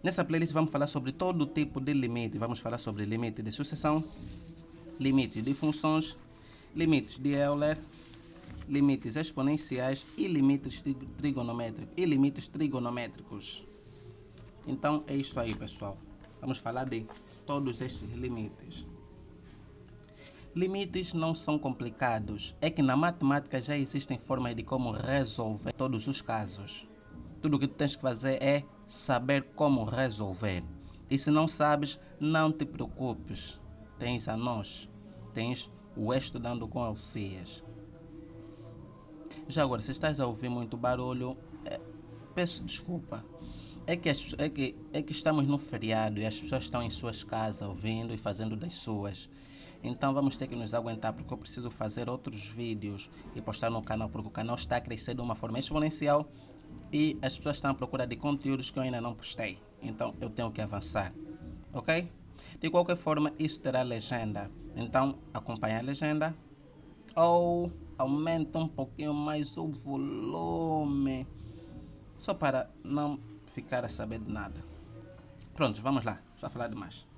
Nessa playlist vamos falar sobre todo tipo de limite. Vamos falar sobre limite de sucessão, limites de funções, limites de Euler, limites exponenciais e limites trigonométricos. Então é isso aí, pessoal. Vamos falar de todos estes limites. Limites não são complicados. É que na matemática já existem formas de como resolver todos os casos. Tudo o que tu tens que fazer é saber como resolver. E se não sabes, não te preocupes. Tens a nós. Tens o Estudando com Alcias. Já agora, se estás a ouvir muito barulho, peço desculpa. É que estamos no feriado e as pessoas estão em suas casas ouvindo e fazendo das suas. Então vamos ter que nos aguentar, porque eu preciso fazer outros vídeos e postar no canal, porque o canal está a crescer de uma forma exponencial e as pessoas estão à procura de conteúdos que eu ainda não postei. Então eu tenho que avançar, ok? De qualquer forma, isso terá legenda. Então acompanhe a legenda ou aumenta um pouquinho mais o volume, só para não ficar a saber de nada. Pronto, vamos lá, só falar demais.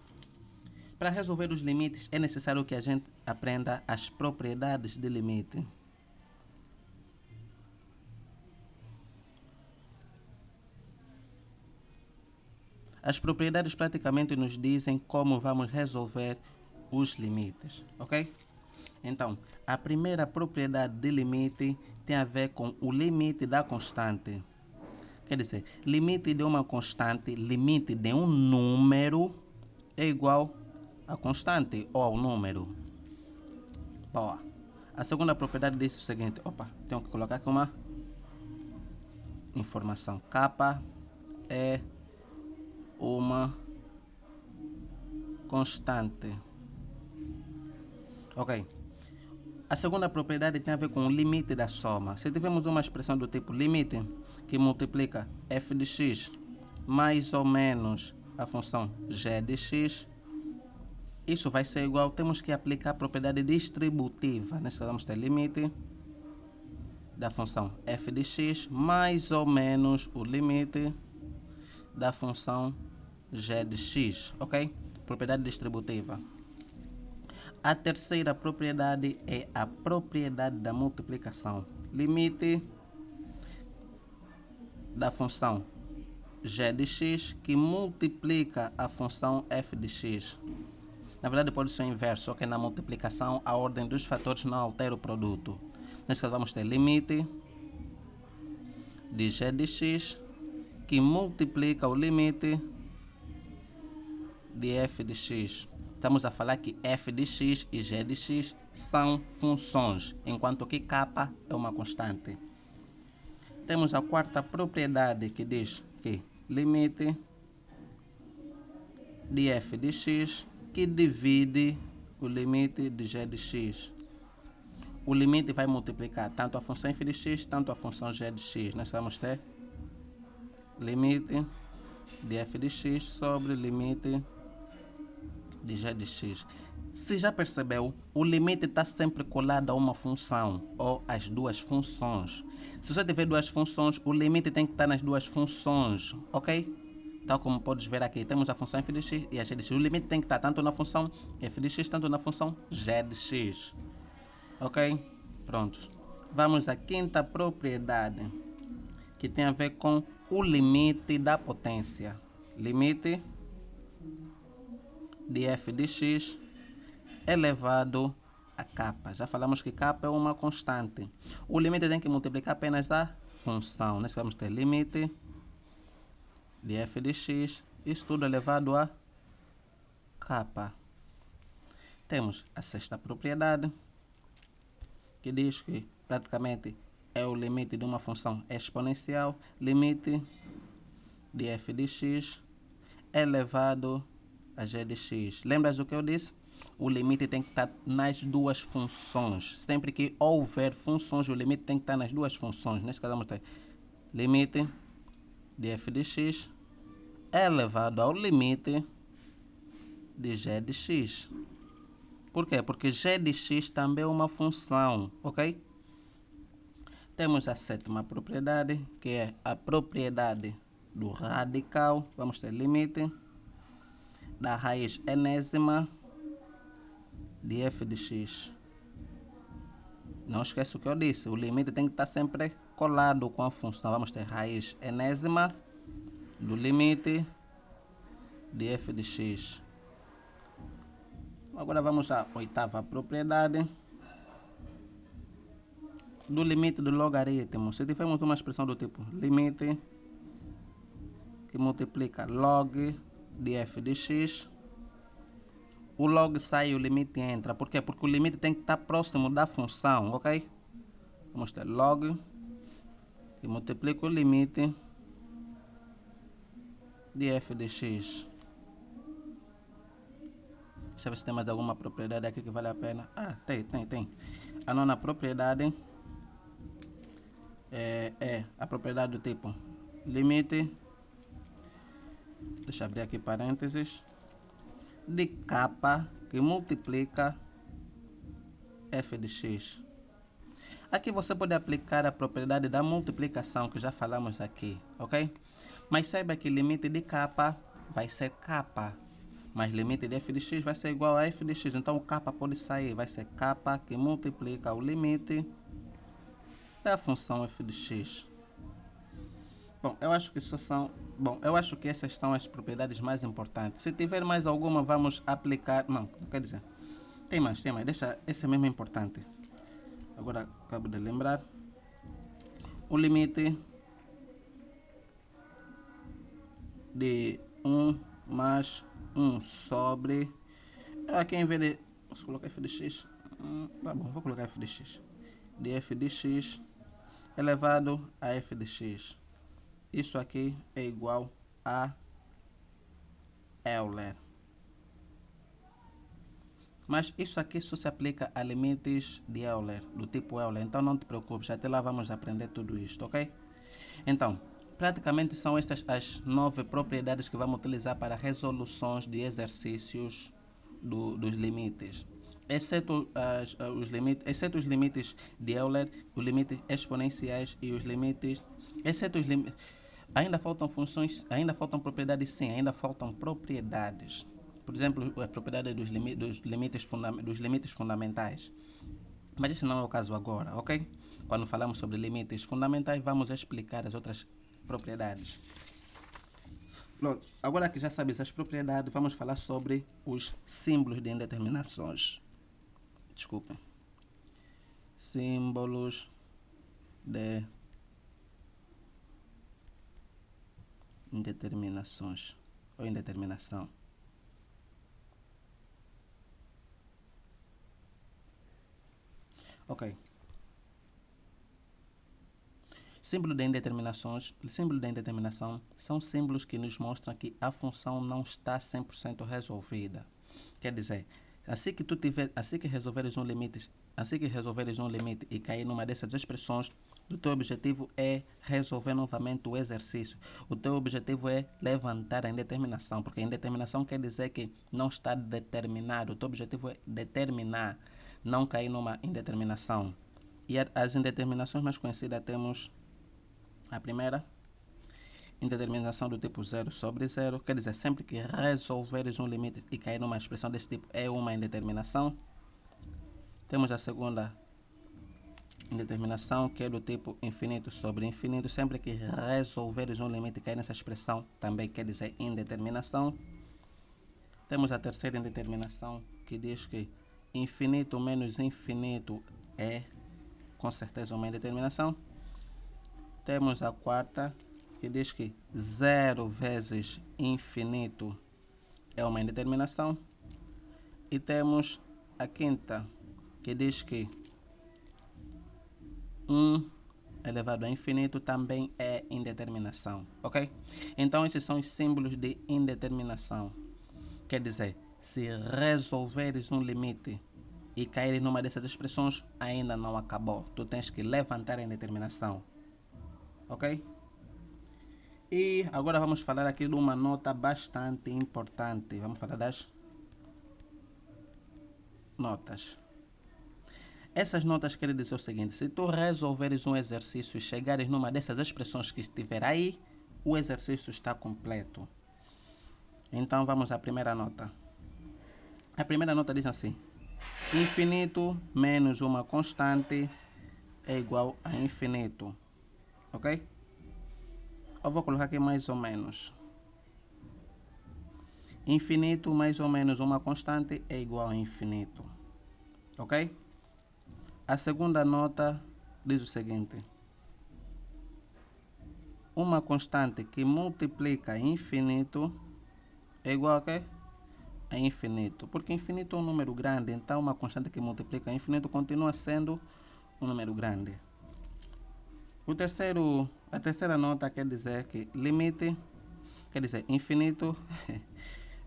Para resolver os limites é necessário que a gente aprenda as propriedades de limite. As propriedades praticamente nos dizem como vamos resolver os limites, ok? Então, a primeira propriedade de limite tem a ver com o limite da constante. Quer dizer, limite de uma constante, limite de um número é igual a constante ou ao número. Boa. A segunda propriedade diz o seguinte, tenho que colocar aqui uma informação. K é uma constante. Ok. A segunda propriedade tem a ver com o limite da soma. Se tivermos uma expressão do tipo limite que multiplica f de x mais ou menos a função g de x, isso vai ser igual, temos que aplicar a propriedade distributiva. Nesse caso vamos ter limite da função f de x mais ou menos o limite da função g de x, ok? Propriedade distributiva. A terceira propriedade é a propriedade da multiplicação. Limite da função g de x que multiplica a função f de x. Na verdade pode ser o inverso, só que na multiplicação a ordem dos fatores não altera o produto. Nesse caso vamos ter limite de g de x que multiplica o limite de f de x. Estamos a falar que f de x e g de x são funções, enquanto que k é uma constante. Temos a quarta propriedade que diz que limite de f de x que divide o limite de g de x. O limite vai multiplicar tanto a função f de x, tanto a função g de x. Nós vamos ter limite de f de x sobre limite de g de x. Se já percebeu, o limite está sempre colado a uma função ou às duas funções. Se você tiver duas funções, o limite tem que estar nas duas funções, ok? Tal como podes ver aqui, temos a função f de x e a g de x. O limite tem que estar tanto na função f de x, tanto na função g de x. Ok? Pronto. Vamos à quinta propriedade, que tem a ver com o limite da potência. Limite de f de x elevado a k. Já falamos que k é uma constante. O limite tem que multiplicar apenas a função. Nós vamos ter limite de f de x, isso tudo elevado a k. Temos a sexta propriedade, que diz que praticamente é o limite de uma função exponencial, limite de f de x elevado a g de x. Lembras do que eu disse? O limite tem que estar nas duas funções. Sempre que houver funções, o limite tem que estar nas duas funções. Neste caso, vamos ter limite de f de x elevado ao limite de g de x. Por quê? Porque g de x também é uma função, ok? Temos a sétima propriedade, que é a propriedade do radical, vamos ter limite da raiz enésima de f de x. Não esqueça o que eu disse, o limite tem que estar sempre colado com a função. Vamos ter raiz enésima do limite de f de x. Agora vamos à oitava propriedade do limite do logaritmo. Se tivermos uma expressão do tipo limite que multiplica log de f de x, o log sai e o limite entra. Por quê? Porque o limite tem que estar próximo da função, ok? Vamos ter log que multiplica o limite de f de x. Deixa eu ver se tem mais alguma propriedade aqui que vale a pena. Ah, tem. A nona propriedade é a propriedade do tipo limite, deixa eu abrir aqui parênteses, de k que multiplica f de x. Aqui você pode aplicar a propriedade da multiplicação que já falamos aqui, ok? Mas saiba que limite de k vai ser k, mas limite de f de x vai ser igual a f de x. Então o k pode sair, vai ser k que multiplica o limite da função f de x. Bom, eu acho que essas são as propriedades mais importantes. Se tiver mais alguma, vamos aplicar. Não quer dizer. Tem mais. Deixa, esse é mesmo importante. Agora acabo de lembrar. O limite de 1 mais 1 sobre. Aqui em vez de. Posso colocar f de x? Tá bom, vou colocar f de x. De f de x elevado a f de x. Isso aqui é igual a Euler. Mas isso aqui só se aplica a limites de Euler, do tipo Euler. Então não te preocupes, até lá vamos aprender tudo isto, ok? Então, praticamente são estas as 9 propriedades que vamos utilizar para resoluções de exercícios dos limites. Exceto os limites de Euler, os limites exponenciais e os limites... Ainda faltam funções, ainda faltam propriedades, sim, ainda faltam propriedades. Por exemplo, a propriedade dos limites fundamentais. Mas esse não é o caso agora, ok? Quando falamos sobre limites fundamentais, vamos explicar as outras propriedades. Pronto, agora que já sabes as propriedades, vamos falar sobre os símbolos de indeterminações. Desculpem. Símbolos de indeterminações ou indeterminação. Ok. Símbolo de indeterminação são símbolos que nos mostram que a função não está 100% resolvida. Quer dizer, assim que resolveres um limite e cair numa dessas expressões, o teu objetivo é resolver novamente o exercício. O teu objetivo é levantar a indeterminação, porque a indeterminação quer dizer que não está determinado. O teu objetivo é determinar, não cair numa indeterminação. E as indeterminações mais conhecidas temos a primeira, indeterminação do tipo 0 sobre 0, quer dizer, sempre que resolveres um limite e cair numa expressão desse tipo é uma indeterminação. Temos a segunda indeterminação, que é do tipo infinito sobre infinito, sempre que resolveres um limite e cair nessa expressão também quer dizer indeterminação. Temos a terceira indeterminação, que diz que infinito menos infinito é com certeza uma indeterminação. Temos a quarta, que diz que 0 vezes infinito é uma indeterminação. E temos a quinta, que diz que 1 elevado a infinito também é indeterminação, ok? Então esses são os símbolos de indeterminação. Quer dizer, se resolveres um limite e cair numa dessas expressões, ainda não acabou. Tu tens que levantar a indeterminação, ok? E agora vamos falar aqui de uma nota bastante importante. Vamos falar das notas. Essas notas querem dizer o seguinte: se tu resolveres um exercício e chegares numa dessas expressões que estiver aí, o exercício está completo. Então vamos à primeira nota. A primeira nota diz assim: infinito menos uma constante é igual a infinito. Ok? Eu vou colocar aqui mais ou menos. Infinito mais ou menos uma constante é igual a infinito. Ok? A segunda nota diz o seguinte: uma constante que multiplica infinito é igual a quê? A infinito. Porque infinito é um número grande, então uma constante que multiplica infinito continua sendo um número grande. A terceira nota quer dizer que limite, quer dizer infinito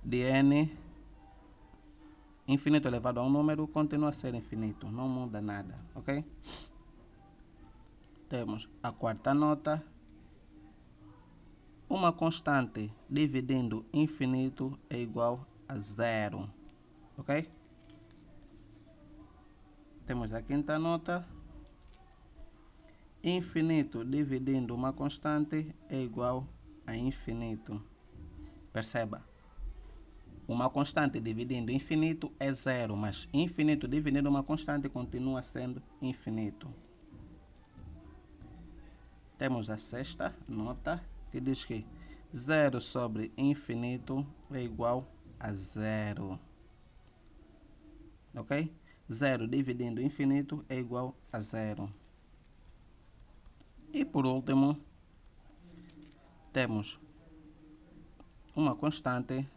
de n, infinito elevado a um número, continua a ser infinito, não muda nada, ok? Temos a quarta nota: uma constante dividindo infinito é igual a zero, ok? Temos a quinta nota: infinito dividindo uma constante é igual a infinito. Perceba, uma constante dividindo infinito é zero, mas infinito dividindo uma constante continua sendo infinito. Temos a sexta nota, que diz que 0 sobre infinito é igual a zero. Ok? 0 dividindo infinito é igual a zero. E por último, temos uma constante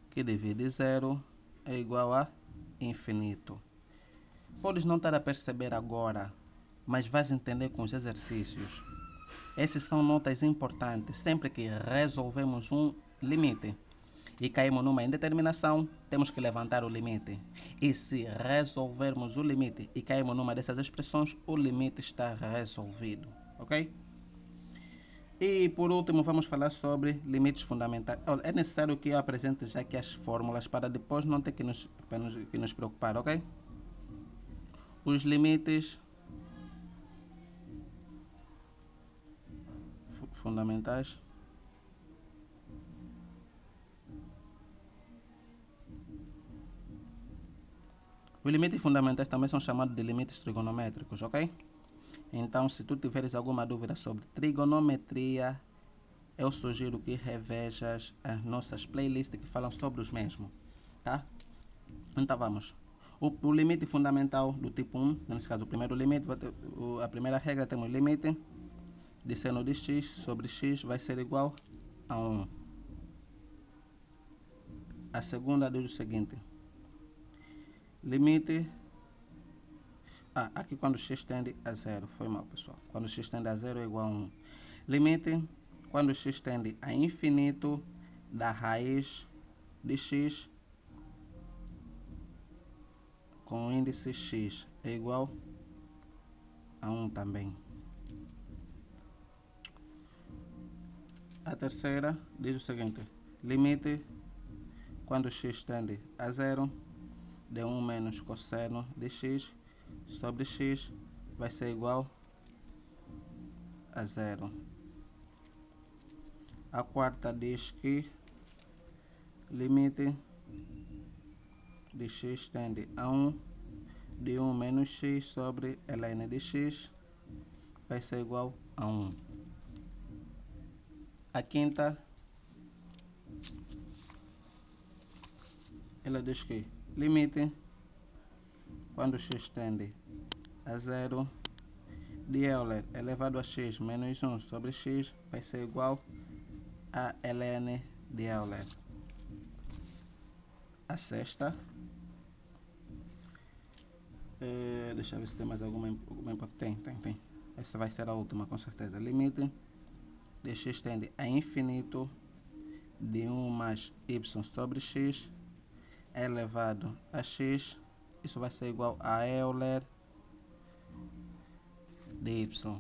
que divide zero é igual a infinito. Podes não estar a perceber agora, mas vais entender com os exercícios. Essas são notas importantes. Sempre que resolvemos um limite e caímos numa indeterminação, temos que levantar o limite. E se resolvermos o limite e caímos numa dessas expressões, o limite está resolvido, ok? E por último vamos falar sobre limites fundamentais. É necessário que eu apresente já aqui as fórmulas para depois não ter que nos preocupar, ok? Os limites fundamentais os limites fundamentais também são chamados de limites trigonométricos, ok? Então, se tu tiveres alguma dúvida sobre trigonometria, eu sugiro que revejas as nossas playlists que falam sobre os mesmos, tá? Então vamos. O limite fundamental do tipo 1, nesse caso o primeiro limite, a primeira regra temos limite de seno de x sobre x vai ser igual a 1. A segunda diz o seguinte: limite... aqui quando x tende a 0, foi mal pessoal. Quando x tende a 0 é igual a 1. Limite quando x tende a infinito da raiz de x com o índice x é igual a 1 também. A terceira diz o seguinte: limite quando x tende a 0 de 1 menos cosseno de x sobre x vai ser igual a 0. A quarta diz que limite de x tende a 1 de 1 menos x sobre ln de x vai ser igual a 1. A quinta, ela diz que limite quando x tende a 0 de Euler elevado a x menos 1 sobre x vai ser igual a ln de Euler. A sexta, deixa eu ver se tem mais alguma importante. Tem. Essa vai ser a última com certeza. Limite de x tende a infinito de 1 mais y sobre x elevado a x, isso vai ser igual a Euler de y.